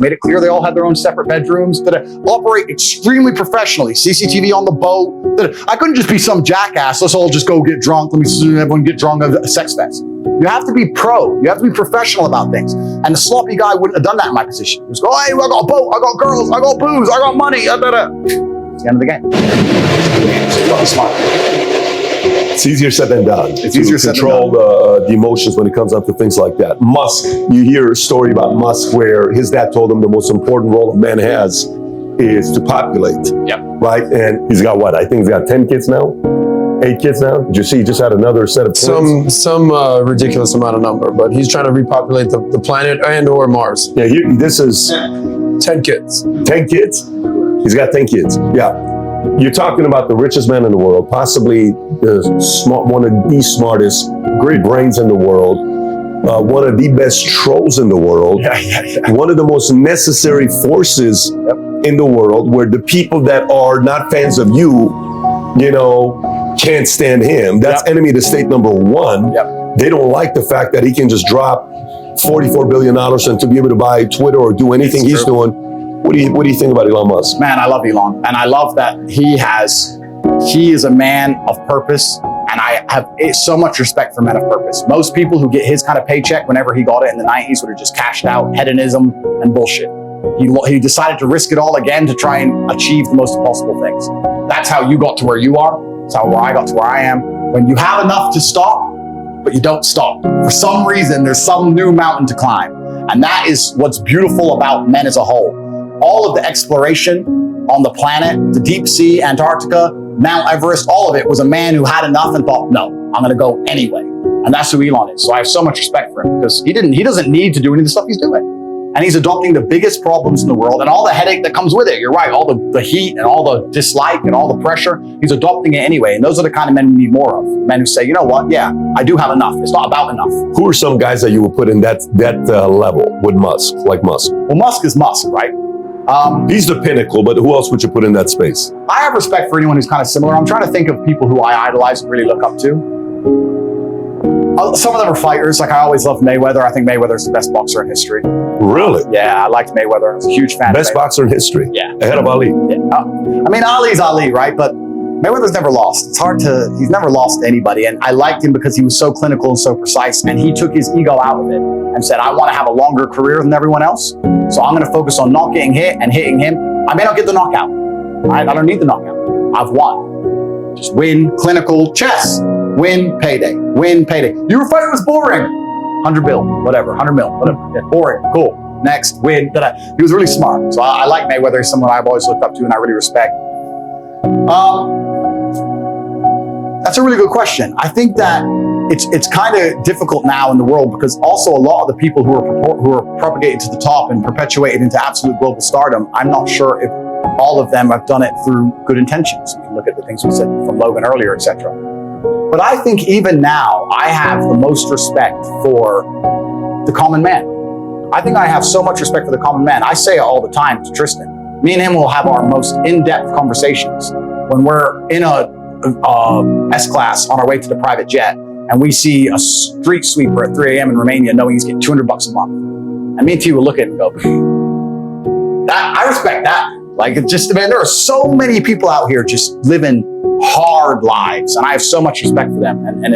made it clear they all had their own separate bedrooms, that operate extremely professionally, CCTV on the boat, that I couldn't just be some jackass, let's all just go get drunk, let me see everyone get drunk at a sex fest. You have to be pro, you have to be professional about things. And the sloppy guy wouldn't have done that in my position. He was go, hey, I got a boat, I got girls, I got booze, I got money, It's the end of the game. It's smart. It's easier said than done. It's easier said than control the emotions when it comes up to things like that. Musk, you hear a story about Musk where his dad told him the most important role a man has is to populate. Yep. Right? And he's got what? I think he's got 10 kids now? 8 kids now? Did you see he just had another set of twins? Some ridiculous amount of number, but he's trying to repopulate the planet and or Mars. Yeah, this is 10 kids. 10 kids? He's got 10 kids. Yeah. You're talking about the richest man in the world, possibly one of the smartest, great brains in the world, one of the best trolls in the world, one of the most necessary forces in the world, where the people that are not fans of you, can't stand him. That's enemy to state number one. They don't like the fact that he can just drop $44 billion and to be able to buy Twitter or do anything he's doing. What do you think about Elon Musk? Man, I love Elon, and I love that he is a man of purpose, and I have so much respect for men of purpose. Most people who get his kind of paycheck whenever he got it in the 90s would have just cashed out, hedonism and bullshit. He decided to risk it all again to try and achieve the most possible things. That's how you got to where you are. That's how I got to where I am. When you have enough to stop, but you don't stop. For some reason, there's some new mountain to climb. And that is what's beautiful about men as a whole. All of the exploration on the planet, the deep sea, Antarctica, Mount Everest, all of it was a man who had enough and thought, no, I'm gonna go anyway. And that's who Elon is. So I have so much respect for him because he doesn't need to do any of the stuff he's doing. And he's adopting the biggest problems in the world and all the headache that comes with it. You're right, all the heat and all the dislike and all the pressure, he's adopting it anyway. And those are the kind of men we need more of. Men who say, you know what, yeah, I do have enough. It's not about enough. Who are some guys that you would put in that level with Musk, like Musk? Well, Musk is Musk, right? He's the pinnacle, but who else would you put in that space? I have respect for anyone who's kind of similar. I'm trying to think of people who I idolize and really look up to. Some of them are fighters. Like I always loved Mayweather. I think Mayweather's the best boxer in history. Really? Yeah, I liked Mayweather. I was a huge fan. Best boxer in history? Yeah. Ahead of Ali? Yeah. I mean, Ali's Ali, right? But Mayweather's never lost. He's never lost to anybody. And I liked him because he was so clinical and so precise. And he took his ego out of it and said, I want to have a longer career than everyone else. So I'm going to focus on not getting hit and hitting him. I may not get the knockout. I don't need the knockout. I've won. Just win, clinical, chess. Win, payday. Win, payday. Your fight was boring. 100 bill, whatever. 100 mil, whatever. Yeah, boring. Cool. Next, win. He was really smart. So I like Mayweather. He's someone I've always looked up to and I really respect. That's a really good question. I think that it's kind of difficult now in the world because also a lot of the people who are propagated to the top and perpetuated into absolute global stardom, I'm not sure if all of them have done it through good intentions. We can look at the things we said from Logan earlier, etc. But I think even now, I have the most respect for the common man. I think I have so much respect for the common man. I say it all the time to Tristan. Me and him will have our most in-depth conversations when we're in a S-Class on our way to the private jet and we see a street sweeper at 3 a.m. in Romania knowing he's getting $200 a month. And me and T will look at him and go, I respect that. Like, it's just, man, there are so many people out here just living hard lives, and I have so much respect for them. And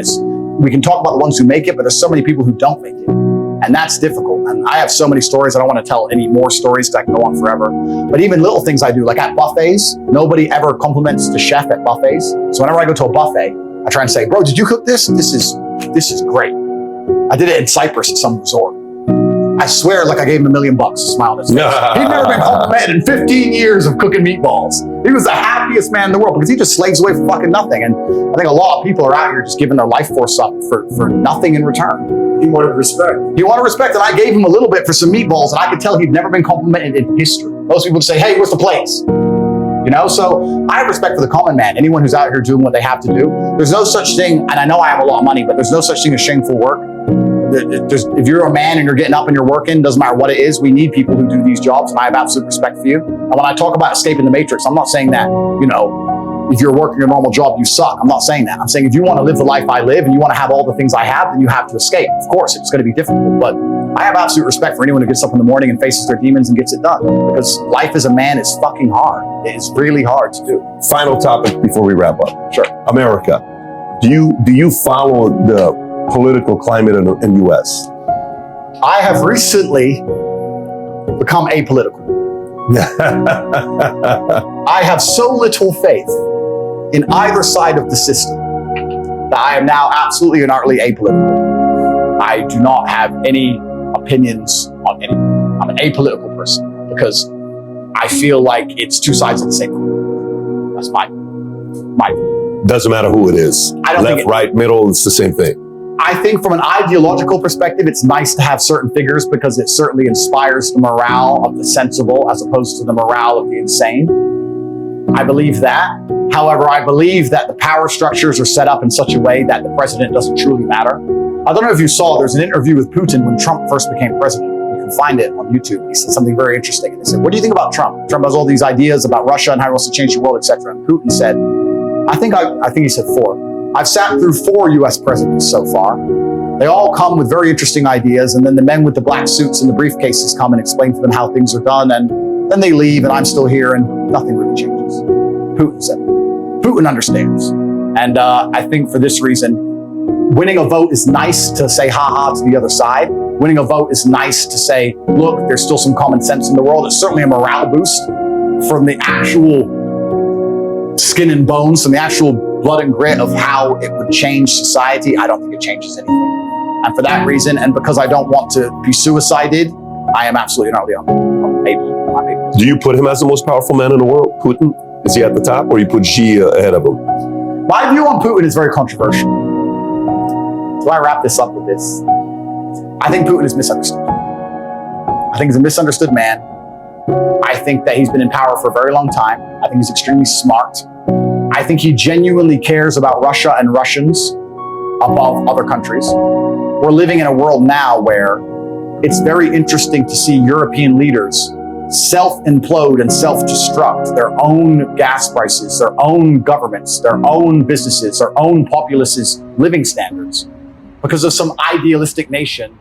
we can talk about the ones who make it, but there's so many people who don't make it, and that's difficult. And I have so many stories. I don't want to tell any more stories because I can go on forever. But even little things I do, like at buffets, nobody ever compliments the chef at buffets. So whenever I go to a buffet, I try and say, "Bro, did you cook this? This is great." I did it in Cyprus at some resort. I swear, like I gave him $1 million to smile on his face. He'd never been complimented in 15 years of cooking meatballs. He was the happiest man in the world because he just slaves away for fucking nothing. And I think a lot of people are out here just giving their life force up for nothing in return. He wanted respect. He wanted respect, and I gave him a little bit for some meatballs, and I could tell he'd never been complimented in history. Most people would say, "Hey, where's the plates?" You know, so I have respect for the common man. Anyone who's out here doing what they have to do. There's no such thing, and I know I have a lot of money, but there's no such thing as shameful work. If you're a man and you're getting up and you're working, doesn't matter what it is, we need people who do these jobs, and I have absolute respect for you. And when I talk about escaping the matrix, I'm not saying that, you know, if you're working your normal job, you suck. I'm not saying that. I'm saying if you want to live the life I live and you want to have all the things I have, then you have to escape. Of course, it's going to be difficult, but I have absolute respect for anyone who gets up in the morning and faces their demons and gets it done, because life as a man is fucking hard. It is really hard to do. Final topic before we wrap up. Sure. America. Do you follow the political climate in the U.S.? I have recently become apolitical. I have so little faith in either side of the system that I am now absolutely and utterly apolitical. I do not have any opinions on anything. I'm an apolitical person because I feel like it's two sides of the same coin. That's my view. Doesn't matter who it is. I don't Left, think right, middle, it's the same thing. I think from an ideological perspective, it's nice to have certain figures because it certainly inspires the morale of the sensible as opposed to the morale of the insane. I believe that. However, I believe that the power structures are set up in such a way that the president doesn't truly matter. I don't know if you saw, there's an interview with Putin when Trump first became president. You can find it on YouTube. He said something very interesting. And they said, what do you think about Trump? Trump has all these ideas about Russia and how he wants to change the world, etc. And Putin said, I think he said 4. I've sat through 4 US presidents so far. They all come with very interesting ideas, and then the men with the black suits and the briefcases come and explain to them how things are done, and then they leave, and I'm still here, and nothing really changes. Putin said. Putin understands. And I think for this reason, winning a vote is nice to say ha-ha to the other side. Winning a vote is nice to say, look, there's still some common sense in the world. It's certainly a morale boost from the actual skin and bones, from the actual blood and grit of how it would change society. I don't think it changes anything. And for that reason, and because I don't want to be suicided, I am absolutely not able. Do you put him as the most powerful man in the world, Putin? Is he at the top, or you put Xi ahead of him? My view on Putin is very controversial. So I wrap this up with this. I think Putin is misunderstood. I think he's a misunderstood man. I think that he's been in power for a very long time. I think he's extremely smart. I think he genuinely cares about Russia and Russians above other countries. We're living in a world now where it's very interesting to see European leaders self-implode and self-destruct their own gas prices, their own governments, their own businesses, their own populaces' living standards because of some idealistic nation